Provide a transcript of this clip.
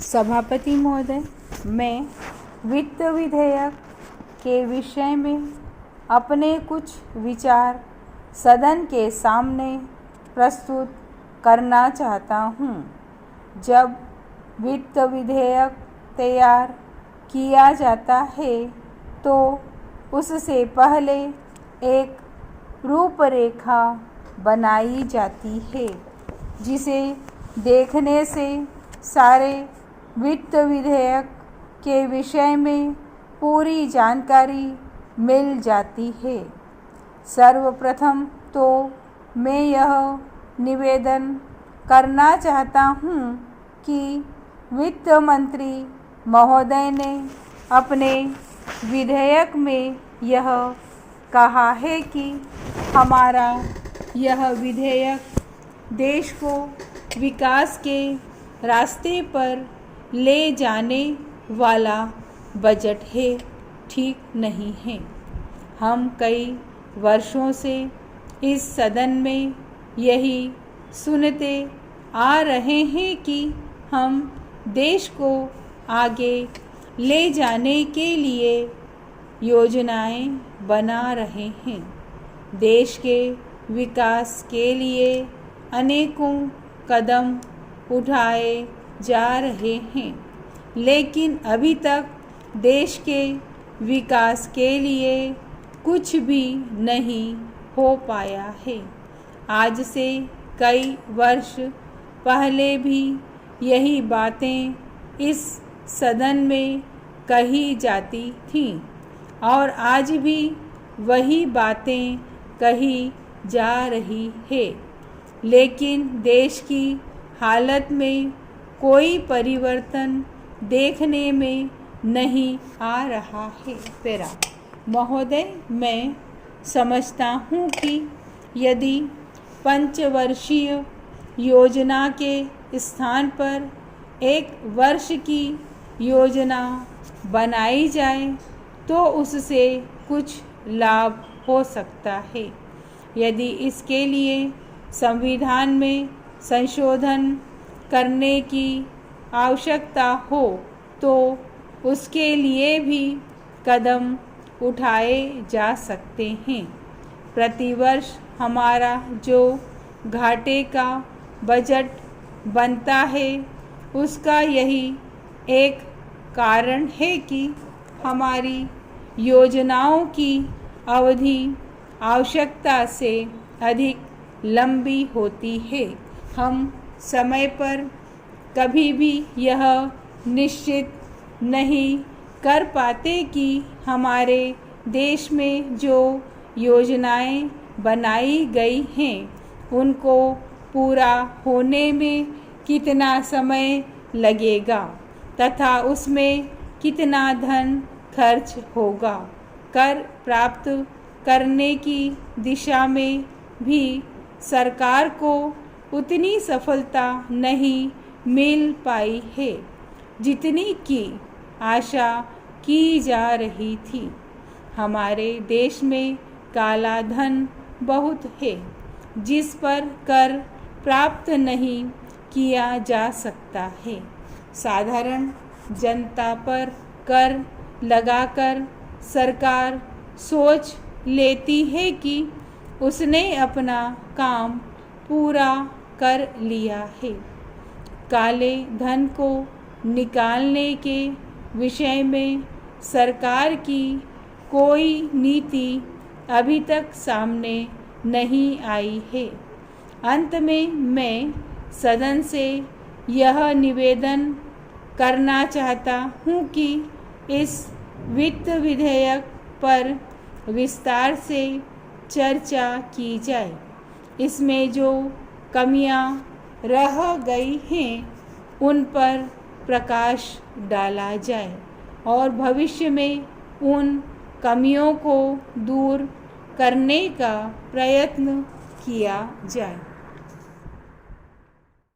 सभापति महोदय, मैं वित्त विधेयक के विषय में अपने कुछ विचार सदन के सामने प्रस्तुत करना चाहता हूँ। जब वित्त विधेयक तैयार किया जाता है तो उससे पहले एक रूपरेखा बनाई जाती है, जिसे देखने से सारे वित्त विधेयक के विषय में पूरी जानकारी मिल जाती है। सर्वप्रथम तो मैं यह निवेदन करना चाहता हूँ कि वित्त मंत्री महोदय ने अपने विधेयक में यह कहा है कि हमारा यह विधेयक देश को विकास के रास्ते पर ले जाने वाला बजट है, ठीक नहीं है। हम कई वर्षों से इस सदन में यही सुनते आ रहे हैं कि हम देश को आगे ले जाने के लिए योजनाएं बना रहे हैं। देश के विकास के लिए अनेकों कदम उठाए जा रहे हैं, लेकिन अभी तक देश के विकास के लिए कुछ भी नहीं हो पाया है। आज से कई वर्ष पहले भी यही बातें इस सदन में कही जाती थीं और आज भी वही बातें कही जा रही है, लेकिन देश की हालत में कोई परिवर्तन देखने में नहीं आ रहा है। तेरा महोदय, मैं समझता हूँ कि यदि पंचवर्षीय योजना के स्थान पर एक वर्ष की योजना बनाई जाए तो उससे कुछ लाभ हो सकता है। यदि इसके लिए संविधान में संशोधन करने की आवश्यकता हो तो उसके लिए भी कदम उठाए जा सकते हैं। प्रतिवर्ष हमारा जो घाटे का बजट बनता है उसका यही एक कारण है कि हमारी योजनाओं की अवधि आवश्यकता से अधिक लंबी होती है। हम समय पर कभी भी यह निश्चित नहीं कर पाते कि हमारे देश में जो योजनाएं बनाई गई हैं उनको पूरा होने में कितना समय लगेगा तथा उसमें कितना धन खर्च होगा। कर प्राप्त करने की दिशा में भी सरकार को उतनी सफलता नहीं मिल पाई है जितनी की आशा की जा रही थी। हमारे देश में काला धन बहुत है जिस पर कर प्राप्त नहीं किया जा सकता है। साधारण जनता पर कर लगाकर सरकार सोच लेती है कि उसने अपना काम पूरा कर लिया है। काले धन को निकालने के विषय में सरकार की कोई नीति अभी तक सामने नहीं आई है। अंत में मैं सदन से यह निवेदन करना चाहता हूँ कि इस वित्त विधेयक पर विस्तार से चर्चा की जाए। इसमें जो कमियां रह गई हैं उन पर प्रकाश डाला जाए और भविष्य में उन कमियों को दूर करने का प्रयत्न किया जाए।